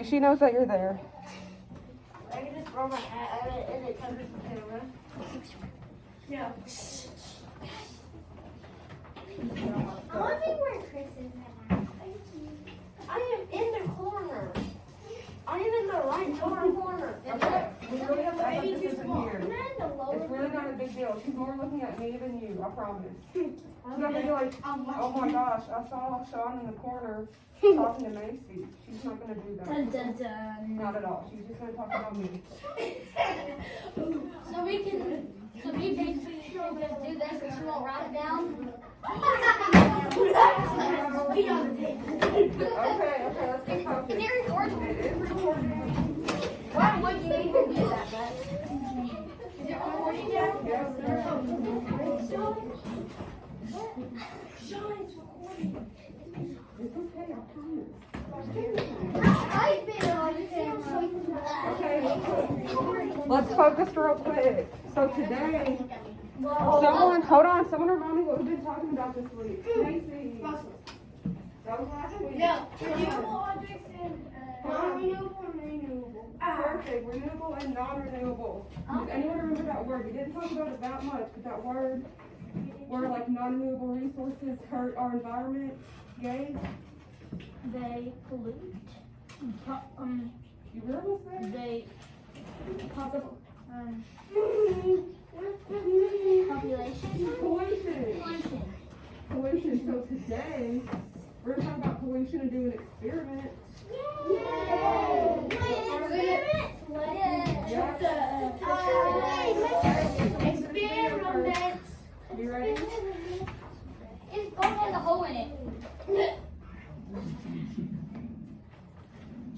She knows that you're there. I can just throw my hat at it and it covers the camera. Yeah. I want to be where Chris is right now. I am in the corner. I am in the right corner. Okay. We really have to act like this isn't here. I'm not in the lower It's really not a big deal. She's more looking at me than you, I promise. She's not gonna be like, oh my gosh, I saw Sean in the corner talking to Macy. She's not gonna do that. Dun, dun, dun. Not at all. She's just gonna talk about me. So we basically can just do this and she won't write it down. Okay, let's get Is focused. it recording? It is recording. Why would you even do that, but is it recording now? Yes, Sean, it's recording. it's okay, I promise. I've been on camera. Okay, let's focus real quick. So today, someone remind me what we've been talking about this week. Macy. That was last week. No, renewable objects and non-renewable and renewable. Perfect, renewable and non-renewable. Does anyone remember that word? We didn't talk about it that much, but that word where like non-renewable resources hurt our environment, gave? They pollute. You really was there? They population. Pollution. So today, we're gonna talk about pollution and do an experiment. Experiment. You ready? It's going in the hole in it.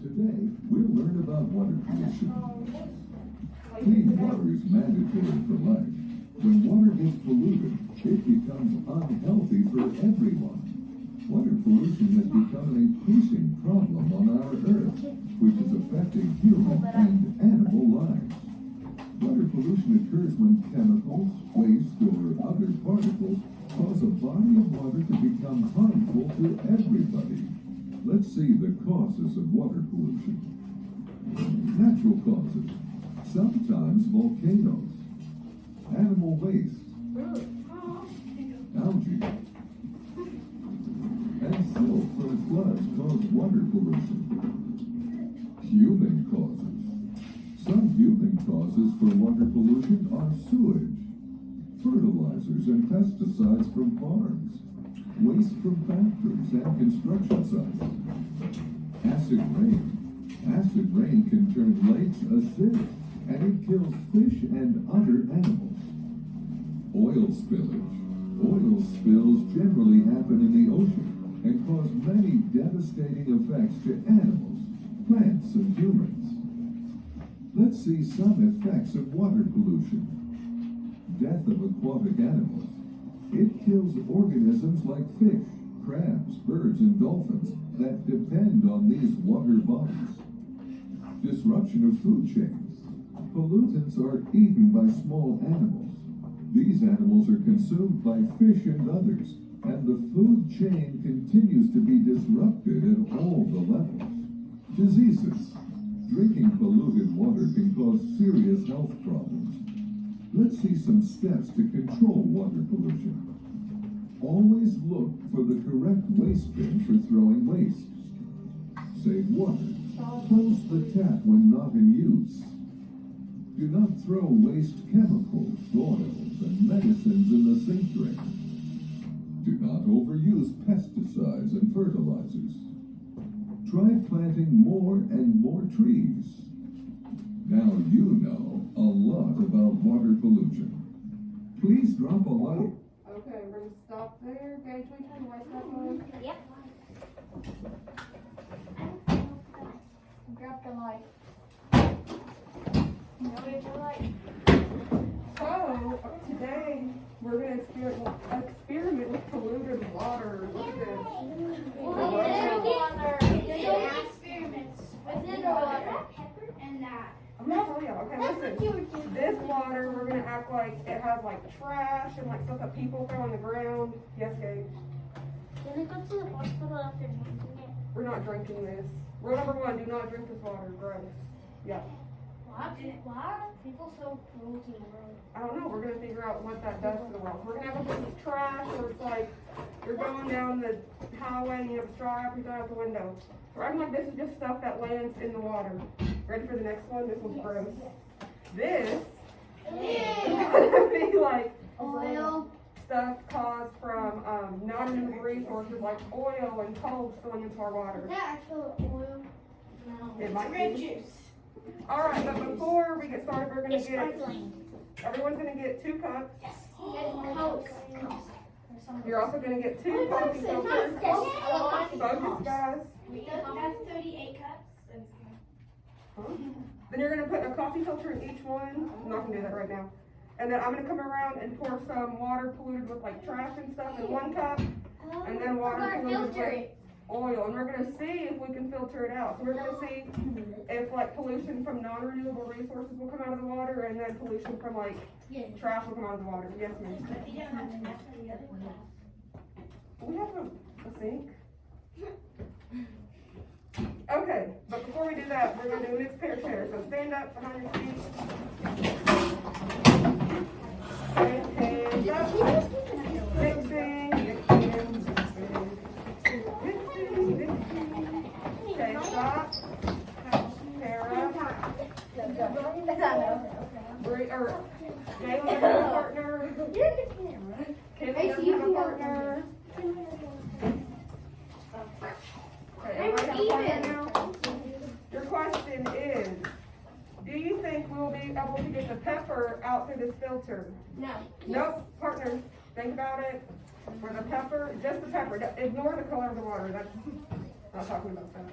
Today, we'll learn about water pollution. Clean water is mandatory for life. When water gets polluted, it becomes unhealthy for everyone. Water pollution has become an increasing problem on our Earth, which is affecting human and animal lives. Water pollution occurs when chemicals, waste, or other particles cause a body of water to become harmful to everybody. Let's see the causes of water pollution. Natural causes. Sometimes volcanoes. Animal waste. Algae. And silt from floods cause water pollution. Human causes. Some human causes for water pollution are sewage, fertilizers and pesticides from farms, waste from factories and construction sites. Acid rain. Acid rain can turn lakes acidic, and it kills fish and other animals. Oil spillage. Oil spills generally happen in the ocean and cause many devastating effects to animals, plants, and humans. Let's see some effects of water pollution. Death of aquatic animals. It kills organisms like fish, crabs, birds, and dolphins that depend on these water bodies. Disruption of food chains. Pollutants are eaten by small animals. These animals are consumed by fish and others, and the food chain continues to be disrupted at all the levels. Diseases. Drinking polluted water can cause serious health problems. Let's see some steps to control water pollution. Always look for the correct waste bin for throwing waste. Save water. Close the tap when not in use. Do not throw waste chemicals, oils, and medicines in the sink drain. Do not overuse pesticides and fertilizers. Try planting more and more trees. Now you know a lot about water pollution. Please drop a like. Okay, we're gonna stop there. Gage, will you turn the lights back on? Yep. Drop the light. So, today, we're gonna experiment with polluted water. Look at this. Experiments with the water and that. I'm gonna tell y'all, okay, That's what you listen. were doing. This water, we're gonna act like it has like trash and like stuff that people throw on the ground. Yes, Gage? Can I go to the hospital after drinking it? We're not drinking this. Rule number 1, do not drink this water. Gross. Yeah. Why are people so cruel to the world? I don't know. We're gonna figure out what that does to the world. We're gonna have a bunch of trash, or it's like you're going down the highway and you have a straw apple throw out the window. So I'm like, this is just stuff that lands in the water. Ready for the next one? This one's gross. This is gonna be like Oil. stuff caused from non-renewable resources like oil and coal spilling into our water. Is that actual oil? No. It might Grape be. juice. All right, but before we get started, we're gonna It's get sparkling. everyone's gonna get 2 cups. Coke. You're also gonna get 2 coffee filters. Focus, guys. That's 38 cups. Then you're gonna put a coffee filter in each one. I'm not gonna do that right now. And then I'm gonna come around and pour some water polluted with like trash and stuff in 1 cup, and then water polluted with oil. And we're gonna see if we can filter it out. So we're gonna see if like pollution from non-renewable resources will come out of the water, and then pollution from like trash will come out of the water. Yes, ma'am. But you don't have enough for the other one. We have a sink. Okay, but before we do that, we're gonna do a mixed pair chair. So stand up behind your feet. And hands up. Mixing, mixing. Okay, stop. Tara. Bree, or Jayla doesn't have a partner. Kaylee doesn't have a partner. Okay, everybody have a partner now? Your question is, do you think we'll be able to get the pepper out through this filter? No. Nope, partners, think about it. For the pepper, just the pepper, ignore the color of the water, that's, not talking about that.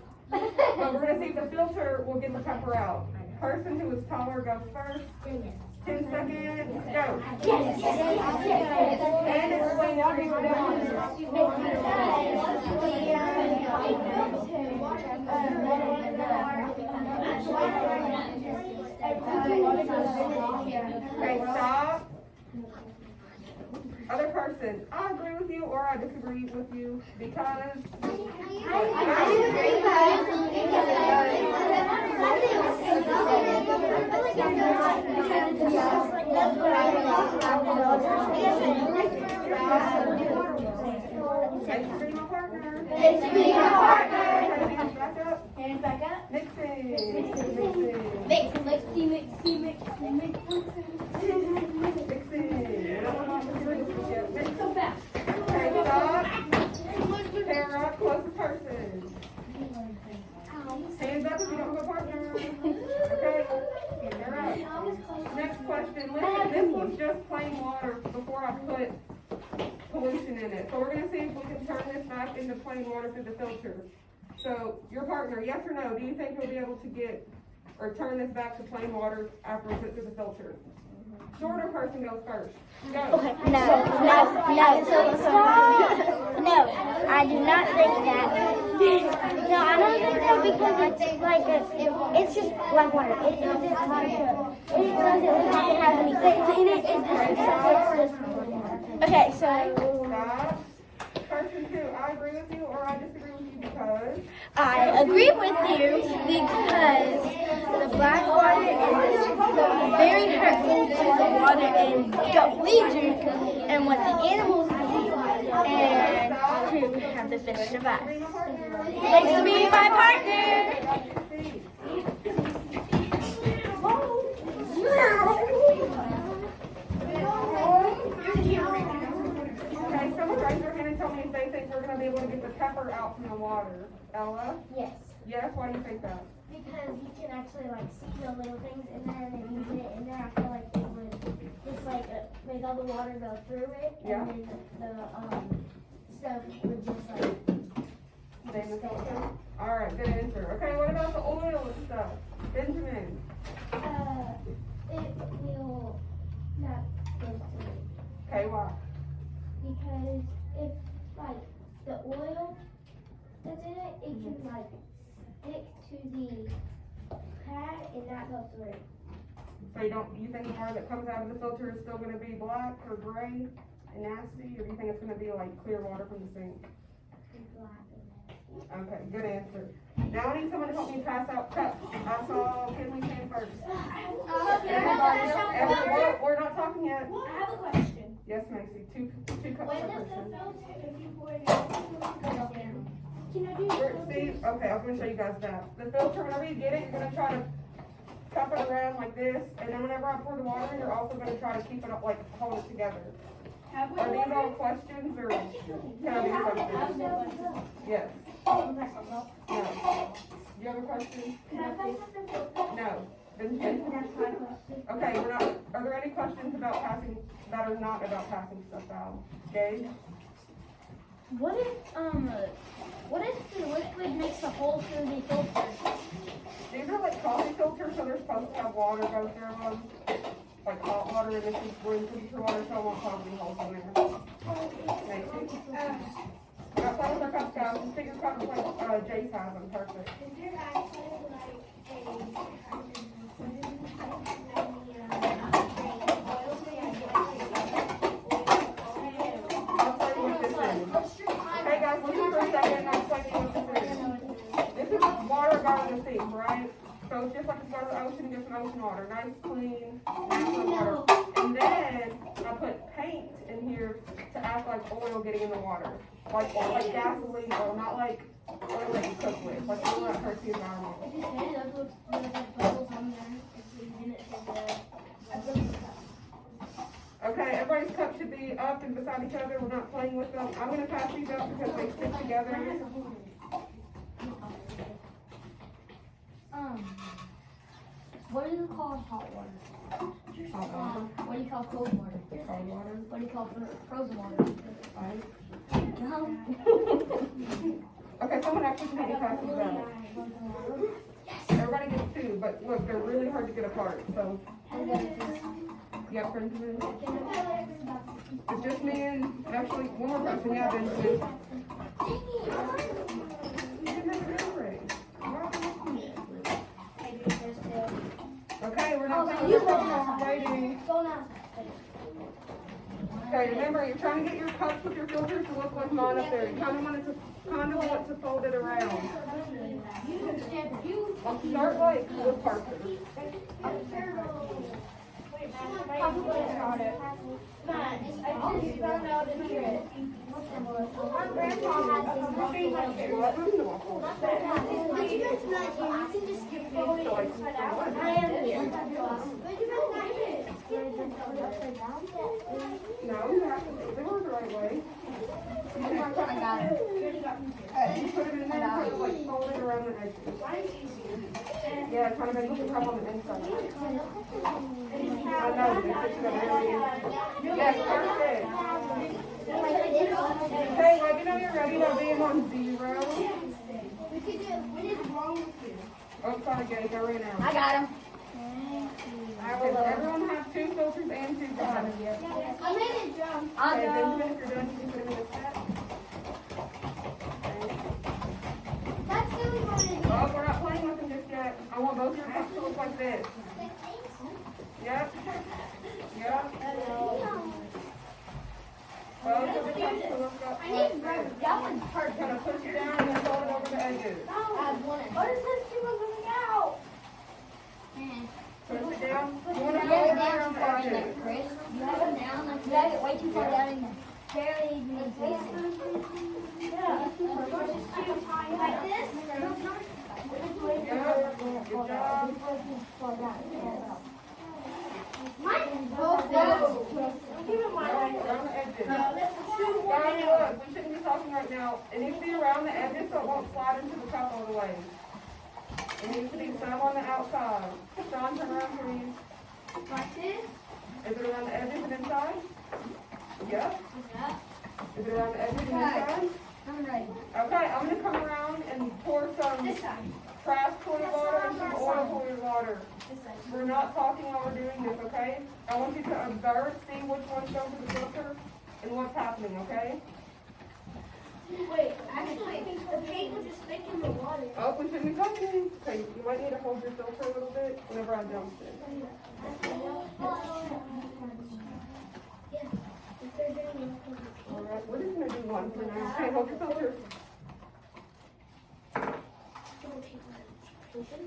But we're gonna see if the filter will get the pepper out. Person who is taller goes first. 10 seconds, go. And explain why you're Okay, stop. Other person, I agree with you or I disagree with you because. Thanks for being my partner. Thanks for being my partner. Hands back up. Hands back up. Mixing. Mixing. Mixing. So fast. Okay, stop. Pair up, closest person. Hands up if you don't have a partner. Okay, pair up. Next question. Listen, this was just plain water before I put pollution in it. So we're going to see if we can turn this back into plain water through the filter. So your partner, yes or no, do you think you'll be able to get or turn this back to plain water after we put it through the filter? Shorter person goes first. Go. Okay, no, I do not think that. No, I don't think that because it's like it's just black water. It doesn't have any things in it. It's just okay. So Stop. Person 2, I agree with you or I disagree with you because. I agree with you because the black water is very hurtful to the water and what we drink and what the animals eat and to have the fish survive. Thanks for being my partner. Okay, someone raise their hand and tell me if they think we're going to be able to get the pepper out from the water. Ella? Yes. Yes, why do you think that? Because you can actually like see the little things in there and then you put it in there. I feel like it would just like make all the water go through it Yeah. and then the stuff would just like Same as filter? Alright, good answer. Okay, what about the oil and stuff? Benjamin? it will not filter it. Okay, why? Because if like the oil that's in it, it can like stick to the pad and not go through. So you think the water that comes out of the filter is still going to be black or gray and nasty, or do you think it's going to be like clear water from the sink? Black and nasty. Okay, good answer. Now I need someone to help me pass out cups. I saw Kinley's hand first. Everyone, we're not talking yet. I have a question. Yes, Macy, two cups When per does the person. filter, if you pour it out, can I do See, okay, I was gonna show you guys that. The filter, whenever you get it, you're gonna try to cup it around like this, and then whenever I pour the water in, you're also gonna try to keep it up, like, hold it together. Are these all questions, or can I be questions? Yes. No. Do you have a question? No. Benjamin? Okay, we're not, are there any questions about passing, that are not about passing stuff out? Gabe? What if the liquid makes a hole through the filter? These are like coffee filters, so they're supposed to have water go through them. Like hot water, and this is room temperature water, so it won't cause any holes in there. Macy? Got plenty of our cups, guys. Just take your cups like Jace has them, perfect. Is there actually like I'll tell you what this is. Hey guys, listen for a second, I'll tell you what this is. This is water going in the sink, right? So it's just like it's going to the ocean, just some ocean water. Nice, clean, natural water. And then I put paint in here to act like oil getting in the water. Like oil, like gasoline oil, not like oil that you cook with. Like oil that hurts the environment. Okay, everybody's cup should be up and beside each other. We're not playing with them. I'm gonna pass these up because they stick together. What do you call hot water? Hot water, What do you call cold water? cold water. What do you call frozen water? Okay, someone actually can help me pass these out. Everybody gets two, but look, they're really hard to get apart, so. Yeah, Benjamin. It's just me and, actually, one more person, yeah, Benjamin. You didn't have to do it already. Okay, we're not done with the waiting. Okay, remember, you're trying to get your cups with your filters to look like mine up there. You kind of want to fold it around. I'll start like with Parker. No, you have to, they were the right way. You can put you put it in there, kind of like fold it around the edges. Yeah, kind of make it come on the inside. I know, they fix it up really easy. Yes, perfect. Okay, let me know you're ready. Now being on 0. What is wrong with you? Oh, sorry, Gabe, I ran out. I got him. Does everyone have 2 filters and 2 jars? I made it jump. Okay, Benjamin, if you're done, you can put them in a set. That's really what it is. Oh, we're not playing with them just yet. I want both your cups to look like this. Yep. Yep. Both of the cups to look up I like need this. that one's perfect. Kind of push it down and then fold it over the edges. What is this keep on coming out? Push it down. You want to You fold have it it around down the too far in edges. there, Chris. You have it down, like, you have it way too far down in there. Barely even needs to Like this? Yep. Good job. Mine both those. Even mine. Around the edges. That's too Guys, look, we shouldn't be talking right now. It needs to be around the edges so it won't slide into the cup all the way. It needs to be some on the outside. Sean, turn around, please. Like this? Is it around the edges and inside? Yep. Is it around the edges and inside? I'm ready. Okay, I'm gonna come around and pour some This side. trash toilet water and some oil toilet water. This side. We're not talking while we're doing this, okay? I want you to observe, see which one's going to the filter and what's happening, okay? Wait, actually, the paint was just making the water. Oh, we shouldn't be talking. Okay, you might need to hold your filter a little bit whenever I dump it. Alright, we're just gonna do one for now. Okay, hold your filter. Hold the filter.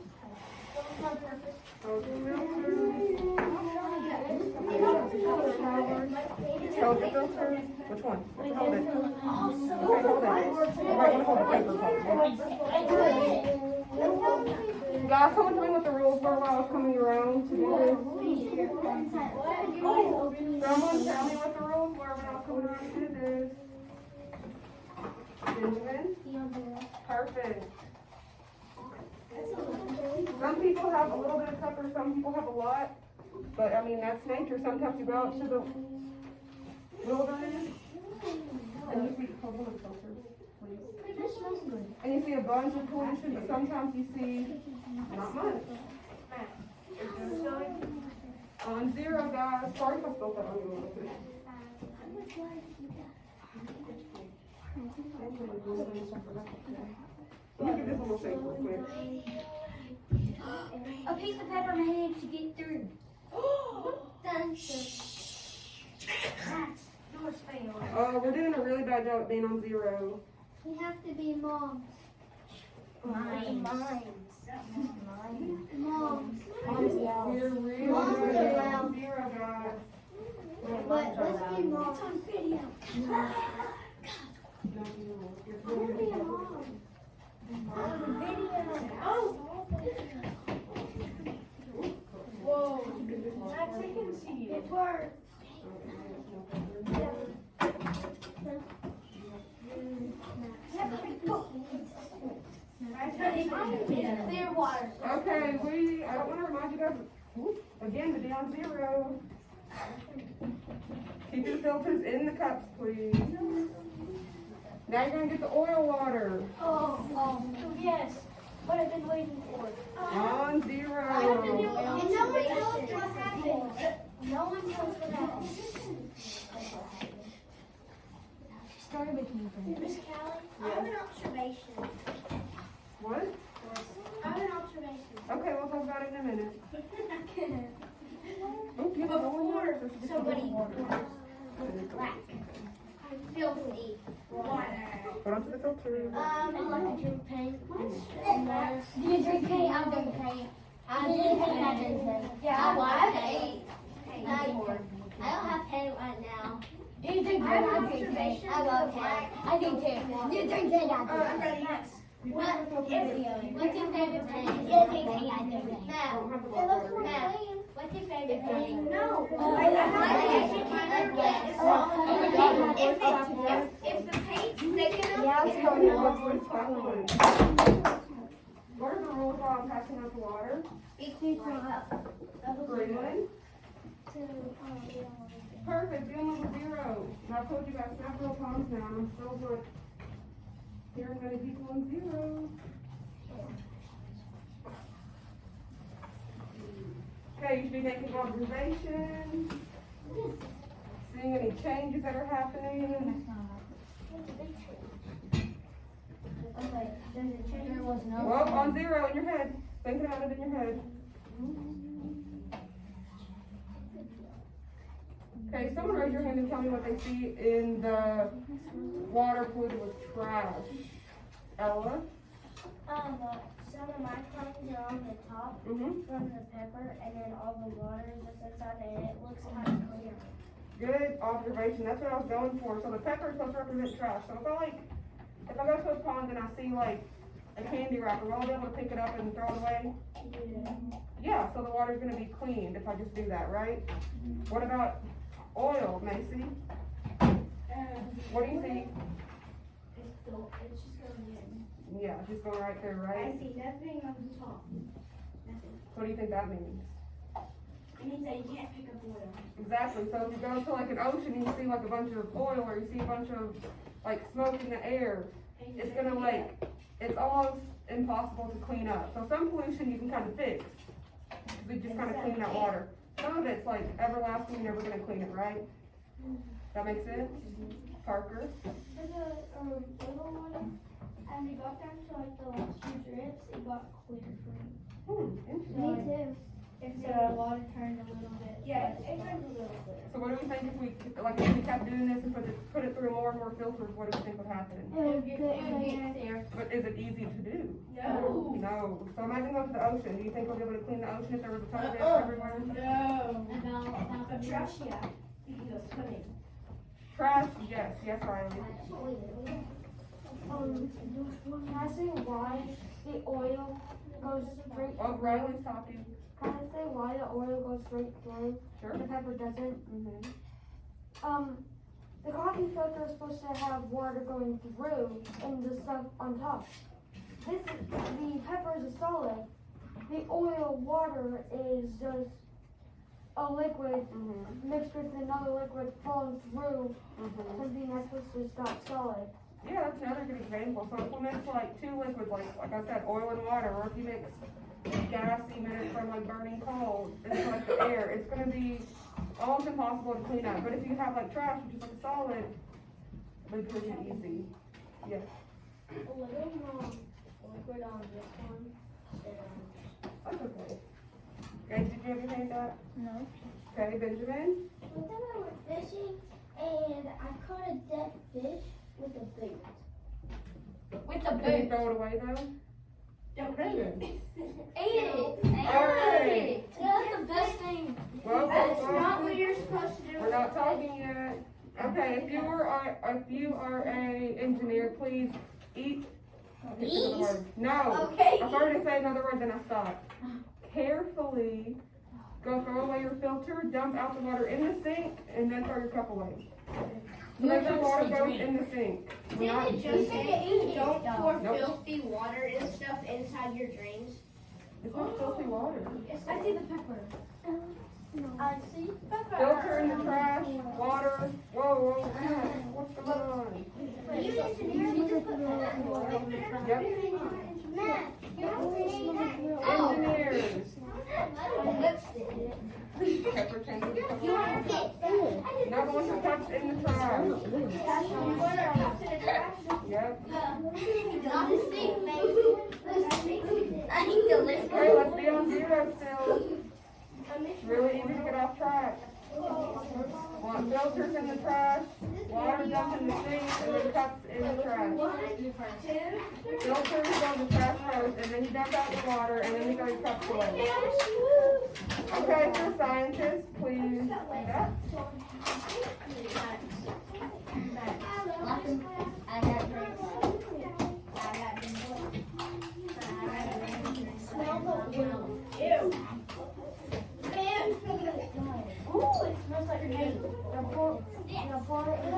Hold the filter. Which one? Hold it. Okay, hold it. You might want to hold the paper. Guys, someone tell me what the rules were while I was coming around to do this. Someone tell me what the rules were when I was coming around to do this. Benjamin? Perfect. Some people have a little bit of pepper, some people have a lot. But I mean, that's nature. Sometimes you go out to the wilderness and you see, hold on the filter, please. And you see a bunch of pollution, but sometimes you see not much. It's just on zero, guys. Sorry if I spilled that on you a little bit. Let me give this a little shake real quick. A piece of pepper managed to get through. Yours failed. We're doing a really bad job at being on zero. We have to be moms. Mine. Moms. We're really Moms good are at loud. zero, guys. But let's be moms. on video. Whoa. That's you can see it. It works. Clear water. Okay, I don't want to remind you guys, again, to be on zero. Keep your filters in the cups, please. Now you're going to get the oil water. Yes. What I've been waiting for. On zero. And no one tells us what happened. No one tells me that. Started making me Miss Callie, I have an observation. What? I have an observation. Okay, we'll talk about it in a minute. Oh, you have a Before somebody water. black, filthy water. Put onto the filter. I like to drink paint. Do you drink paint? I'll drink paint. I drink paint. I drink paint. Yeah, I like paint. I don't have paint right now. You drink paint? I drink paint. I love paint. I do too. You drink paint? I drink paint. What's your favorite paint? You drink paint? I drink paint. Matt, what's your favorite paint? No. If the paint's thick enough, What are the rules while I'm passing out the water? Greenland. Perfect, doing number zero. And I've told you guys several times now, and I'm still good. Hearing many people on zero. Okay, you should be making observations. Seeing any changes that are happening. Well, on zero in your head. Think about it in your head. Okay, someone raise your hand and tell me what they see in the water polluted with trash. Ella? Some of my crumbs are on the top Mm-hmm. from the pepper, and then all the water is just inside, and it looks kind of clear. Good observation. That's what I was going for. So the pepper is supposed to represent trash. So if I go to a pond and I see like a candy wrapper, will I be able to pick it up and throw it away? Yeah, so the water's gonna be cleaned if I just do that, right? What about oil, Macy? What do you see? It's just going in. Yeah, just go right there, right? see nothing on the top. Nothing. What do you think that means? It means that you can't pick up oil. Exactly. So if you go to like an ocean and you see like a bunch of oil or you see a bunch of like smoke in the air, it's gonna it's almost impossible to clean up. So some pollution you can kind of fix. We just kind of clean that water. Some of it's like everlasting, you're never gonna clean it, right? That makes sense? Parker? For the little one, and it got down to like the last few drips, it got clear for me. Interesting. Me too. It The water turned a little bit. Yeah, it turned a little bit. So what do we think if we kept doing this and put it through more and more filters, what do we think would happen? But is it easy to do? No. No. So imagine going to the ocean. Do you think we'll be able to clean the ocean if there was a ton of fish everywhere? No. About But trash, yeah. You can go swimming. Trash, yes, Riley. Can I say why the oil goes straight? Oh, Riley's talking. Can I say why the oil goes straight through? Sure. The pepper doesn't. Mm-hmm. The coffee filter is supposed to have water going through and the stuff on top. The pepper is a solid. The oil water is just a liquid mixed with another liquid flowing through something that's supposed to stop solid. Yeah, that's another good example. So if we mix like two liquids, like I said, oil and water, or if you mix gas emitted from like burning coal into like the air, it's gonna be almost impossible to clean up. But if you have like trash, which is like a solid, it'll be pretty easy. Yes. a little more liquid on this one. That's okay. Guys, did you have anything like that? No. Okay, Benjamin? One time I went fishing and I caught a dead fish with a bait. With the Did you boot. throw it away though? Okay then. Ate it! Alright. That's the best thing. Well, That's not what you're supposed to do. we're not talking yet. Okay, if you are a engineer, please eat. No. Okay. I started to say another word, then I stopped. Carefully go throw away your filter, dump out the water in the sink, and then throw your cup away. So that the water goes in the sink. We're not- Didn't it just say don't pour Nope. filthy water and stuff inside your drains? It's not filthy water. I see the pepper. I see. Filter in the trash, water. Whoa, what's going on? You just put pepper in water. Yep. Matt, you're Engineers. Oh. Pepper changes the color. You want to get Not going to cups in the trash. Yep. Not a sink, maybe. I need to lift Okay, let's be on zero still. It's really easy to get off track. Want filters in the trash, water dumped in the sink, and then cups in the trash. Filters go in the trash first, and then you dump out the water, and then you throw your cups away. Okay, so scientists, please do that. I got drinks. I got drinks. Smell the oil. Ew. Ooh, it smells like paint.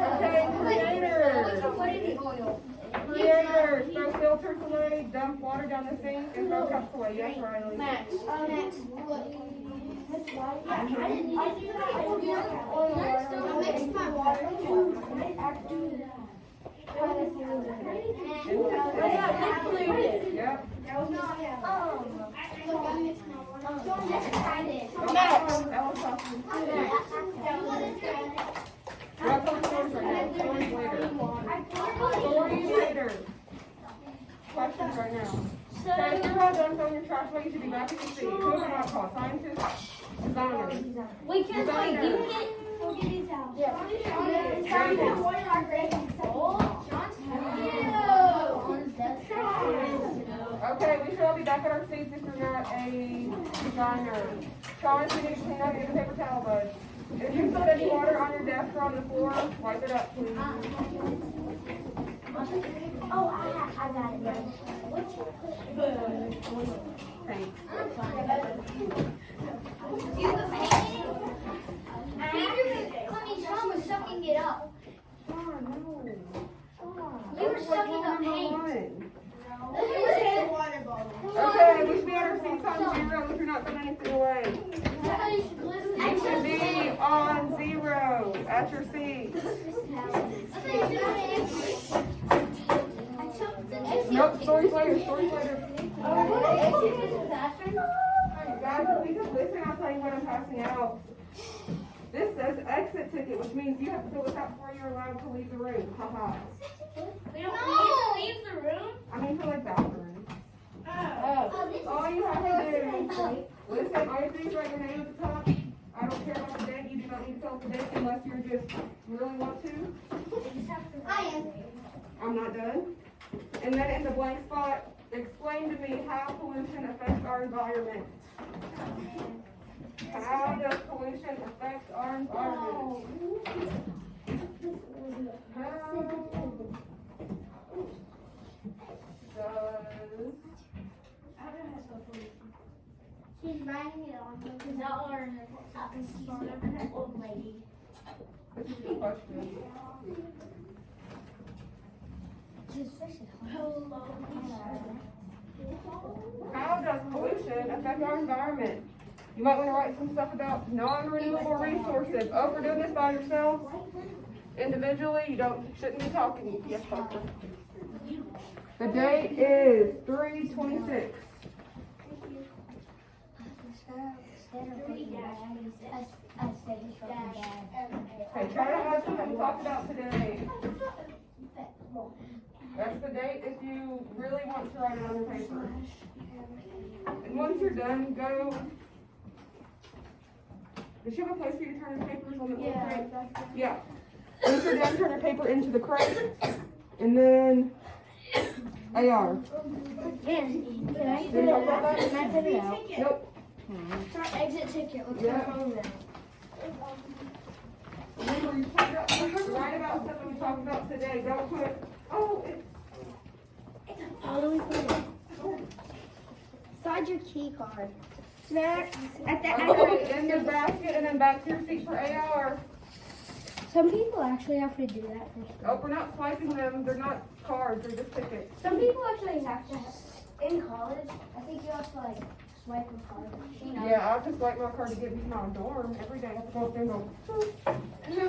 Okay, creators. Put it in oil. Creators, throw filters away, dump water down the sink, and throw cups away. Yes, Riley? Max. Next. I didn't need to do that. I didn't do that. I mixed my water. Yep. Let's try this. That was awesome. We're up on stories right now. Stories later. Stories later. Questions right now. Okay, if you're all done throwing your trash away, you should be back in your seat. Who am I gonna call? Scientists? Designers? We can Designer. you get. Okay, we should all be back at our seats if you're not a designer. Sean, if you need to clean up, get a paper towel, bud. If you spilled any water on your desk or on the floor, wipe it up, please. Oh, I got it. Thanks. You the painting? I mean, Sean was sucking it up. We were sucking up paint. Okay, we should be at our seats on zero if you're not throwing anything away. You should be on zero at your seat. Nope, stories later, stories later. Guys, if we could listen, I'll tell you what I'm passing out. This says exit ticket, which means you have to fill this out before you're allowed to leave the room. Haha. We don't need to leave the room. I mean for like bathrooms. All you have to do, listen, all you have to do is write your name at the top. I don't care about the date, you do not need to tell us the date unless you just really want to. I am. I'm not done. And then in the blank spot, explain to me how pollution affects our environment. How does pollution affect our environment? She's writing it on. Is that our old lady? This is a good question. How does pollution affect our environment? You might want to write some stuff about non-renewable resources. Oh, we're doing this by yourself? Individually, you shouldn't be talking. Yes, Parker. The date is 3/26. Okay, try to have something to talk about today. That's the date if you really want to write it on your paper. And once you're done, go. Does she have a place for you to turn your papers on the blue crate? Yeah. Once you're done, turn your paper into the crate. And then AR. Can I Did you talk about that? Can I put it out? Nope. It's our exit ticket. Let's Yeah. go home now. Remember, you talk about, write about something we talked about today. Don't put, oh, it's. How do we put it? Inside your key card. There, at the Okay, in the basket and then back to your seat for AR. Some people actually have to do that for school. Oh, we're not swiping them. They're not cards. They're just tickets. Some people actually have to. In college, I think you have to like swipe a card. You know. Yeah, I just swipe my card to get me to my dorm. Every day I have to go up there and go,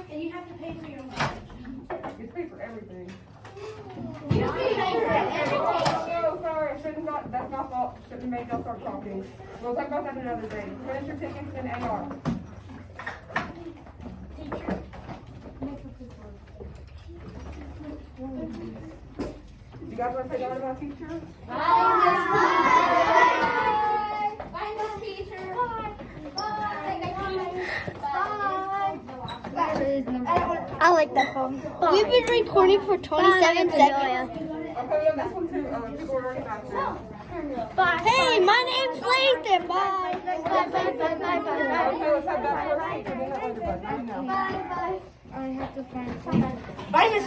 And you have to pay for your lunch. you pay for everything. You have to pay for everything. Oh, sorry. I shouldn't have, that's my fault. Shouldn't have made y'all start talking. We'll talk about that another day. Finish your tickets in AR. You guys want to say bye to my teacher? Bye, Miss Teacher. I like that phone. We've been recording for 27 seconds. Okay, yeah, this one too. People are already back there. Hey, my name's Lathan. Bye. Okay, let's have that first. We'll do that later, bud. Now. Bye. I have to find. Bye, Miss.